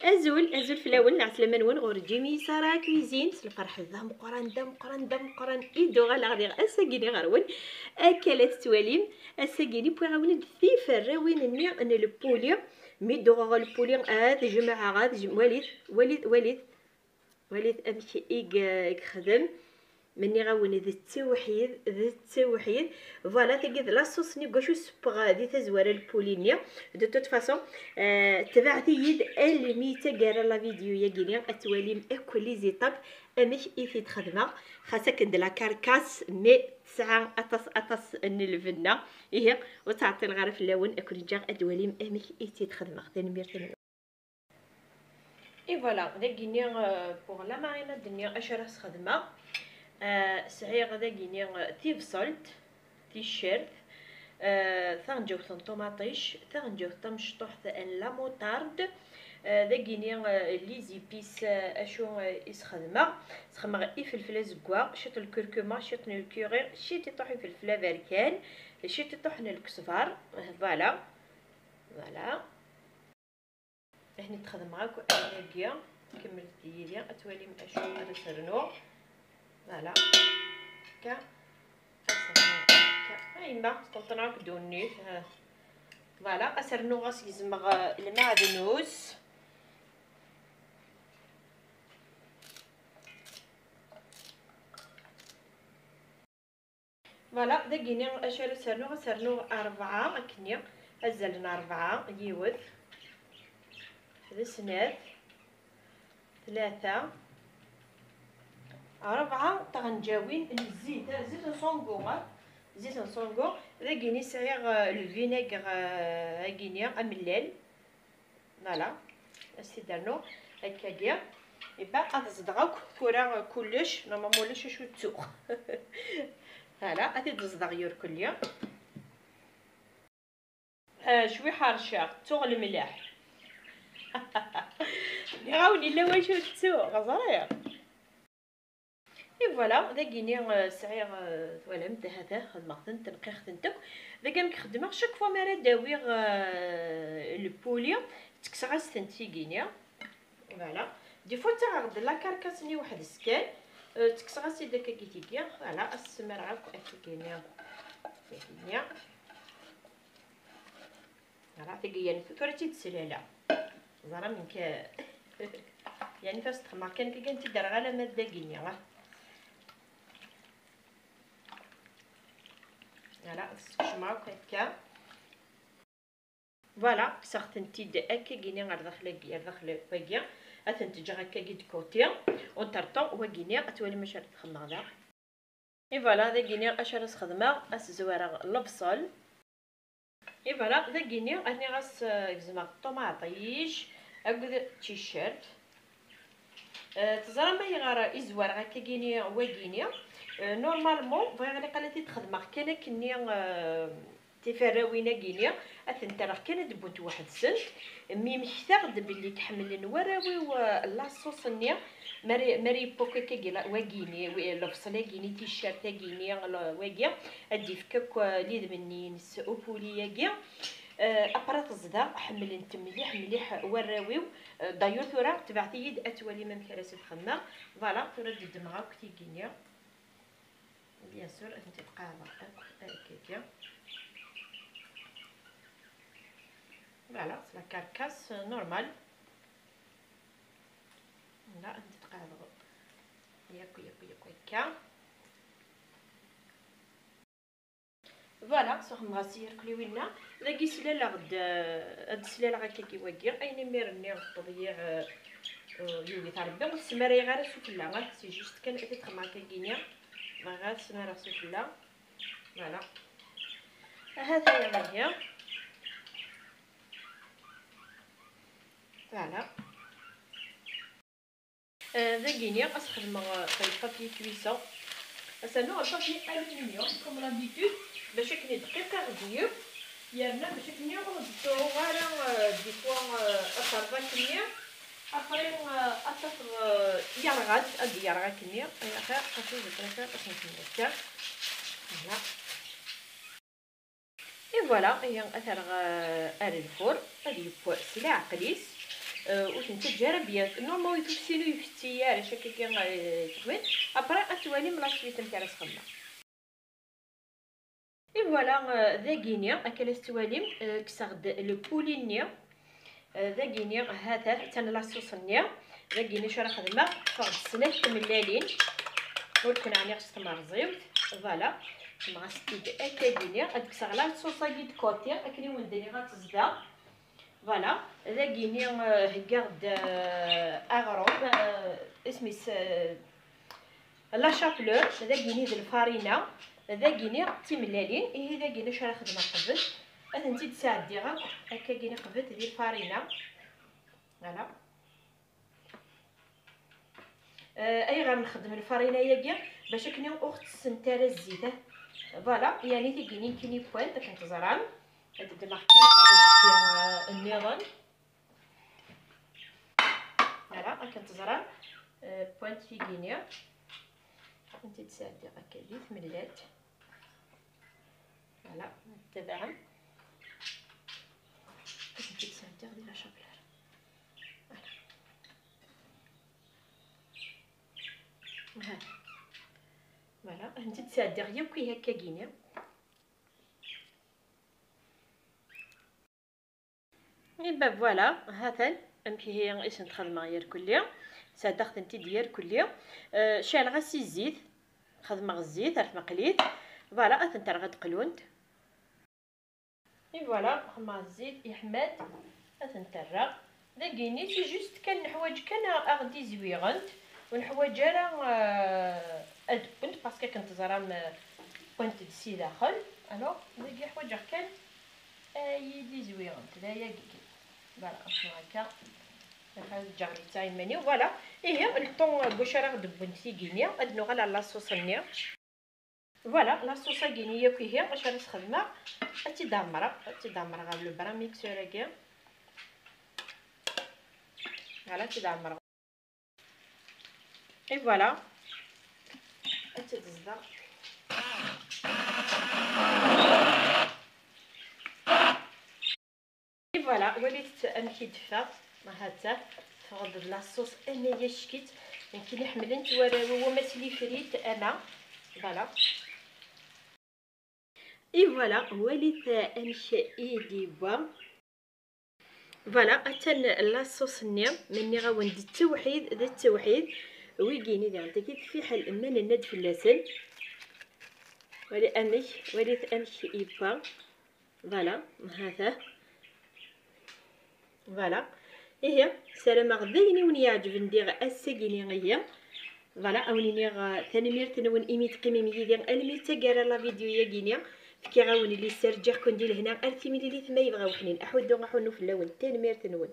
ازول فلاون العسلامه نون غور جيمي سارا كويزين الفرح ذا مقران ايدو غالا غادي اساكيني غرون اكلت تواليم اساكيني بوغ غاون الثيفر راوين ني ان البوليو ميدو غا البوليو جماعه وليد امشي خدم مني غاون ذي التوحيد فوالا تيجي لاصوص ني كوشو سبغ دي تزوار البولينيا دو توت فاصون تبعتي يد الميتا كارا لا فيديو يا كينيا اتواليم اكل زيطاب امش ايفي تخدمه خاصك ند لا كاركاس مي تسعه اطاس ان الفنا هي وتعطي الغرف اللون اكل جا ادواليم امش ايفي تخدمه تنمير اي فوالا دا كينيا بوغ لا مارينا دنيا اش راه خدمه سعي غدا كينيا تيفصلت تيشيرت ثانجو طوماطيش ثانجو مشطوح لا موطارد دا كينيا لي زيبيس اشو يسخدمه سخدمه اي فلفله زكوا شيت الكركمه شيت الكوري شيت طوحي فلفله بركان شيت طوحنا الكزبر فوالا هني تخدم معاكم انايا كملت ديالي اتوالي من اشو هذا سرنو فوالا كا هايما تطلعك دوني فوالا اسرنو غاس يزمغ المعدنوس فوالا داكيني اشاري سرنو 4 هكنيا ازلنا 4 يوث هذا سنات 3 4 تغنجاوين الزيت زيت صونغو ذاكيني سعيغ الفينيغر هاكينيا املال فوالا اسي درنو هكاكيا يبا ازدغاك كورا كلش نورمالمون لاش شو تسوق فوالا غادي تصدغ يور كليا شوي حرشه تسوق الملاح يغاوني لا واش تسوق غزريه اي فوالا داكيني سعيغ فوالا مد هذا خدمت تنقيخ تنتك داك نخدمها شاك فوا ما راه داويغ البوليا تكسغاس تنتيكينيا فوالا دي فوا تاغد لا كاركاسني واحد السكان تكسغاس داك كيتيكيا فوالا السمر عاك اكينيا كينيا راه تيجي ثورتي تسلاله زرا منك يعني فاش تخمر كان كي كنتي دار على ماده كينيا فوالا تشمعوك هكا فوالا كسرت نتيد هكا كينيا غير داخل واكيا اتنتج هكا كي كوتي وطرطو واكينيا اتولي ماشي تخمر ذا اي فوالا هذا كينيا اش راس خدمه اس زواره البصل اي فوالا هذا كينيا راني غاس كزما الطوماطيش اكد تيشيرت تزرا ما يغار ازوار هكا كينيا واكينيا نورمالمون بغي غادي قالتي تخدمها كان كنيا تفراوينا كينيا اثنت راه كانت دبوت واحد السنت مي مشتاغد بلي تحمل نوراوي لاصوص نيا ماري بوكا كيلا واكيني الفصله كيني تيشيرت كيني واكيا ادي فكك ليد مني نسو بوليا كيا ابرات الزدا حمل انت مليح وراويو دايور ثورا تبعتي يد اتولي من كراسه خمام فوالا ثورا دد معاك كينيا بيان سور انت تقاضى هكاكيا فوالا لا كاركاس نورمال لا انت تقاضى ياكو هكا فوالا صح مغاسير كليوينا لاكي سلاله غد هاد السلاله هكا كيواكي ايني ميرني الطبيعه يوغي تاع ربي والسماري غير سفلا غير سي جوست كان تخمر كينيا غير السماره سفلا فوالا هذا هي فوالا ذاكينيا اسخدم البابي كويسون اسانو البابي الومنيوم كوم لابيتود باش كني دقيقه غدير يانا باش كني غنضو غير دي فوا اطربا كنيا اخرين اطف يرغد ادي يرغد كنيا اخر خفيف بطريقه باش نكمل فوالا اي فوالا هي اثر الفور هذه سلع قليس وثنت تجربيه نورمال يتوسينو يفتي على شكل كي تخوين ابري اتوالي من لا سويت نتاع السخمه. اي فوالا ذا غينيا اكل استواليم كسغد لو بولينيا ذا غينيا هذا تاع لا صوصنيا ذا غينيا شرا خدمه فغد سنه ملالين ولكن راني غستمر زيوت فوالا مع ستيد اكا غينيا كسغ لا صوصا كيد كوتي اكلي ولدني غتزدا فوالا ذا غينيا هكارد اغروب اسميس لا شابلور ذا غيني د الفارينه ذا غيني تيملالين اي ذا غيني شرا خدمه قبل انتي تساعدي غا هكا غيني قبل ديال الفارينه فوالا اي غنخدم الفارينه ياكيا باش كني اخت سنتاره الزيت فوالا يعني تي غيني كيني بوين داك انتظران هاد الماركه في النيرون فوالا كنتظران بوينت في غينيا انتي تساعدي هكا زيت ملات فوالا تبعا انتي تساعدي غادي لا شابلر فوالا فوالا انتي تساعدي غير كي هكا كينيا ايبا فوالا هذا امشي هي ايش نخدم غير كليا صدقت انت ديال كليا شال غاسي الزيت خدمه الزيت عرف مقليت فوالا انت راه غتقلوند اي فوالا خدمه الزيت يحمد انت راه داكيني سي جوست كان حوايج كان اغدي زويغنت ونحوايج راه ادكنت باسكو كنت زرام بوينت دسي داخل الوغ داكي حوايج كان يدي زويغنت دايا كيكي فوالا هكا دخل الجاري تاعي ماني فوالا ايه الطون باش راه دبنتي غينيا ادنو غير لا صوصنيا فوالا لا صوصا غينيا كي هي باش راه خدمه تدمر غير لو برا ميكسور هكا فوالا تدمر اي فوالا تزدا اي فوالا وليت امشي دفا ما هذا تغض لاصوص انايا شكيت يمكن لي حملت هو ماتلي فريت انا فوالا اي فوالا وليت امشي ايدي فوالا اتن لاصوص النيم مني غوندي التوحيد ذا التوحيد ويجيني دي عندك في حل من الند في اللسن وليت امشي ايبا فوالا هذا فوالا هي سلام غديني وني يعجب ندير السكيني غيا فوالا اوني نيغ ثاني تنون ايميت قيمه ميدير الميتا كارا لا فيديو يا غينيا كي غاوني لي سيرجع كون ديال هنا 1000 مليلتر ما يبغاو حنين احودو غنحنو في اللون ثاني تنون